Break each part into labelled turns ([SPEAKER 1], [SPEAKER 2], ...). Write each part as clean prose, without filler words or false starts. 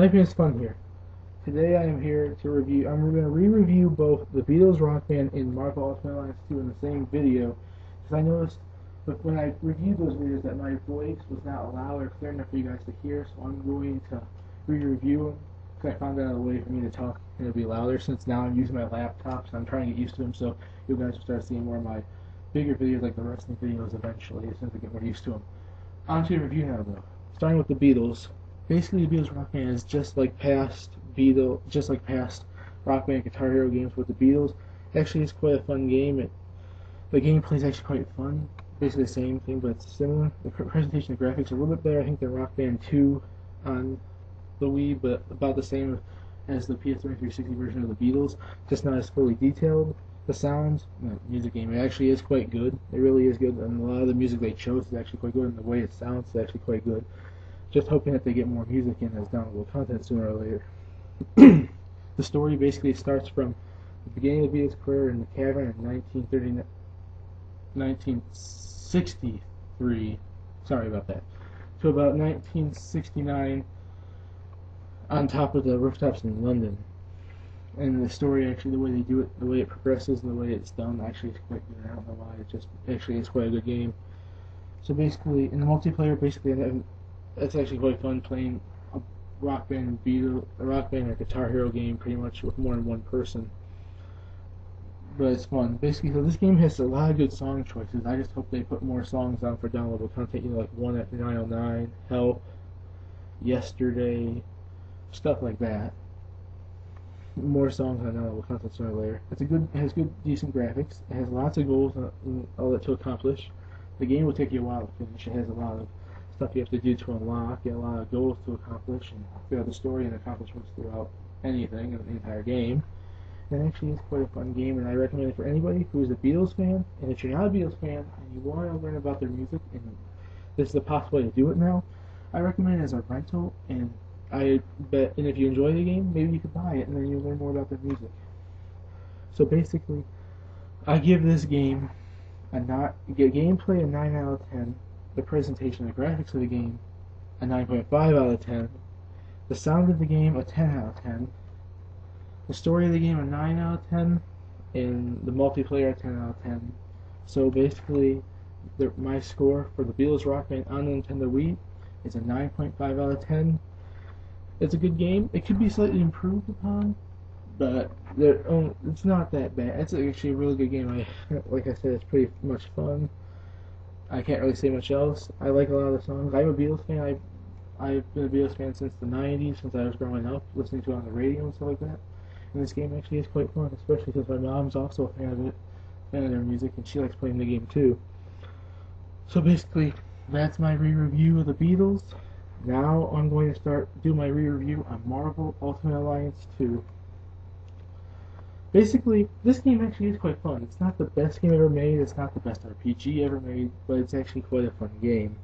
[SPEAKER 1] Sniping is fun here. Today I am here to review, I'm going to re-review both the Beatles Rock Band and Marvel Ultimate Alliance 2 in the same video, because I noticed when I reviewed those videos that my voice was not loud or clear enough for you guys to hear, so I'm going to re-review them, because I found out a way for me to talk and it'll be louder, since now I'm using my laptop, so I'm trying to get used to them, so you guys will start seeing more of my bigger videos like the wrestling videos eventually, as soon as I get more used to them. On to the review now though. Starting with the Beatles. Basically, the Beatles Rock Band is just like past Rock Band Guitar Hero games with the Beatles. Actually, it's quite a fun game. The gameplay is actually quite fun. Basically the same thing, but it's similar. The presentation of graphics are a little bit better, I think, than Rock Band 2 on the Wii, but about the same as the PS3 and 360 version of the Beatles, just not as fully detailed. The sounds, the music game, it actually is quite good. It really is good, and a lot of the music they chose is actually quite good, and the way it sounds is actually quite good. Just hoping that they get more music in as downloadable content sooner or later. The story basically starts from the beginning of the Beatles' career in the cavern in 1963, sorry about that, to about 1969 on top of the rooftops in London. And the story, actually, the way they do it, the way it progresses, and the way it's done, actually is quite good. I don't know why, actually is quite a good game. So basically, in the multiplayer, it's actually quite fun playing a Rock Band or Guitar Hero game pretty much with more than one person. But it's fun. Basically, so this game has a lot of good song choices. I just hope they put more songs on for downloadable content, like One After 909, Help, Yesterday, stuff like that. More songs on downloadable content sooner or later. It has good, decent graphics. It has lots of goals and all that to accomplish. The game will take you a while to finish. It has a lot of stuff you have to do to unlock, and a lot of goals to accomplish, and throughout the story and accomplishments throughout anything in the entire game. And actually, it's quite a fun game, and I recommend it for anybody who is a Beatles fan. And if you're not a Beatles fan and you want to learn about their music, and this is the possible way to do it now, I recommend it as a rental. And I bet, and if you enjoy the game, maybe you could buy it, and then you'll learn more about their music. So basically, I give this game gameplay a 9 out of 10. The presentation and the graphics of the game a 9.5 out of 10. The sound of the game a 10 out of 10. The story of the game a 9 out of 10. And the multiplayer a 10 out of 10. So basically, my score for the Beatles Rock Band on the Nintendo Wii is a 9.5 out of 10. It's a good game. It could be slightly improved upon, but it's not that bad. It's actually a really good game. Like I said, it's pretty much fun. I can't really say much else. I like a lot of the songs. I'm a Beatles fan. I've been a Beatles fan since the 90s, since I was growing up, listening to it on the radio and stuff like that. And this game actually is quite fun, especially since my mom's also a fan of it, fan of their music, and she likes playing the game too. So basically, that's my re-review of the Beatles. Now I'm going to do my re-review on Marvel Ultimate Alliance 2. Basically, this game actually is quite fun. It's not the best game ever made, it's not the best RPG ever made, but it's actually quite a fun game.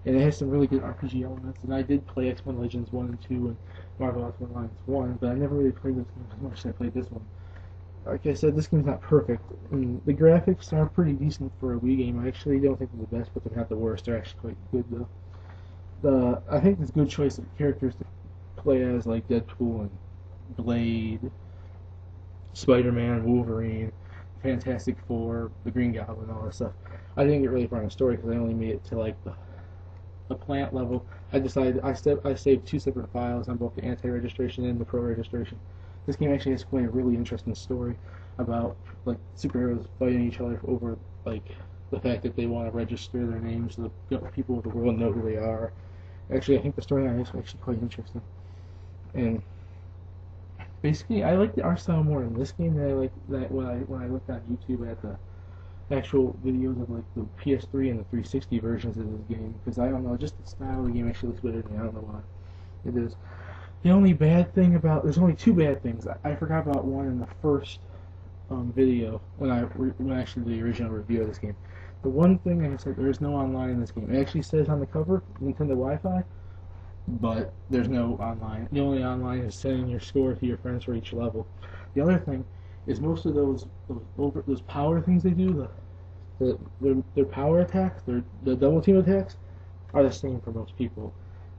[SPEAKER 1] And it has some really good RPG elements, and I did play X-Men Legends 1 and 2 and Marvel Ultimate Alliance 1, but I never really played this game as much as I played this one. Like I said, this game's not perfect, and the graphics are pretty decent for a Wii game. I actually don't think they're the best, but they're not the worst. They're actually quite good, though. I think there's a good choice of characters to play as, like Deadpool and Blade, Spider-Man, Wolverine, Fantastic Four, the Green Goblin, all that stuff. I didn't get really far in the story because I only made it to like the plant level. I saved 2 separate files on both the anti-registration and the pro-registration. This game actually has quite a really interesting story about like superheroes fighting each other over like the fact that they want to register their names so the people of the world know who they are. Actually, I think the storyline is actually quite interesting. And basically, I like the art style more in this game than I like that when I looked on YouTube at the actual videos of like the PS3 and the 360 versions of this game, because I don't know, just the style of the game actually looks better to me. I don't know why. It is. The only bad thing there's only 2 bad things. I forgot about one in the first video when I actually did the original review of this game. The one thing, like I said, there is no online in this game. It actually says on the cover Nintendo Wi-Fi, but there's no online. The only online is sending your score to your friends for each level. The other thing is most of those power things they do, their power attacks, the double team attacks, are the same for most people.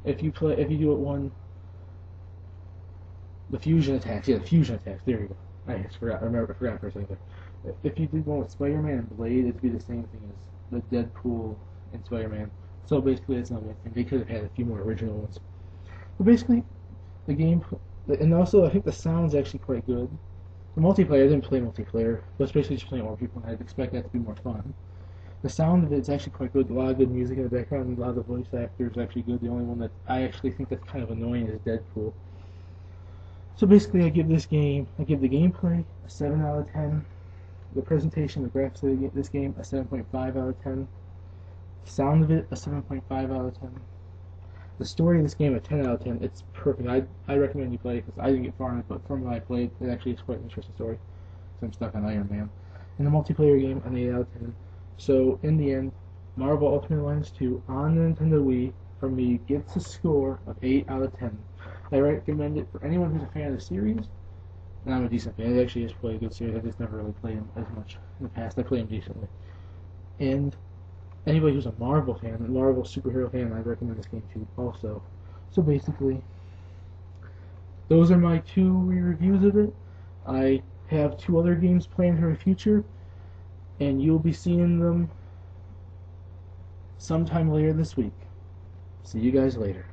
[SPEAKER 1] If you do it one the fusion attacks. Yeah, the fusion attacks. There you go. I forgot. I forgot for a second there. If you did one with Spider-Man and Blade, it'd be the same thing as the Deadpool and Spider-Man. So basically, it's not one thing. They could have had a few more original ones. But basically, the game, and also I think the sound's actually quite good. The multiplayer, I didn't play multiplayer, but it's basically just playing more people, and I'd expect that to be more fun. The sound of it's actually quite good. A lot of good music in the background, and a lot of the voice actors are actually good. The only one that I actually think that's kind of annoying is Deadpool. So basically, I give the gameplay a 7 out of 10. The presentation, the graphics of this game, a 7.5 out of 10. The sound of it, a 7.5 out of 10. The story of this game, a 10 out of 10. It's perfect. I recommend you play it because I didn't get far in it, but from what I played, it actually is quite an interesting story. So I'm stuck on Iron Man. And the multiplayer game, an 8 out of 10. So in the end, Marvel Ultimate Alliance 2 on the Nintendo Wii from me gets a score of 8 out of 10. I recommend it for anyone who's a fan of the series, and I'm a decent fan. It actually is quite a good series. I just never really played them as much in the past. I play them decently. And anybody who's a Marvel fan, a Marvel superhero fan, I'd recommend this game too also. So basically, those are my 2 reviews of it. I have 2 other games planned for the future, and you'll be seeing them sometime later this week. See you guys later.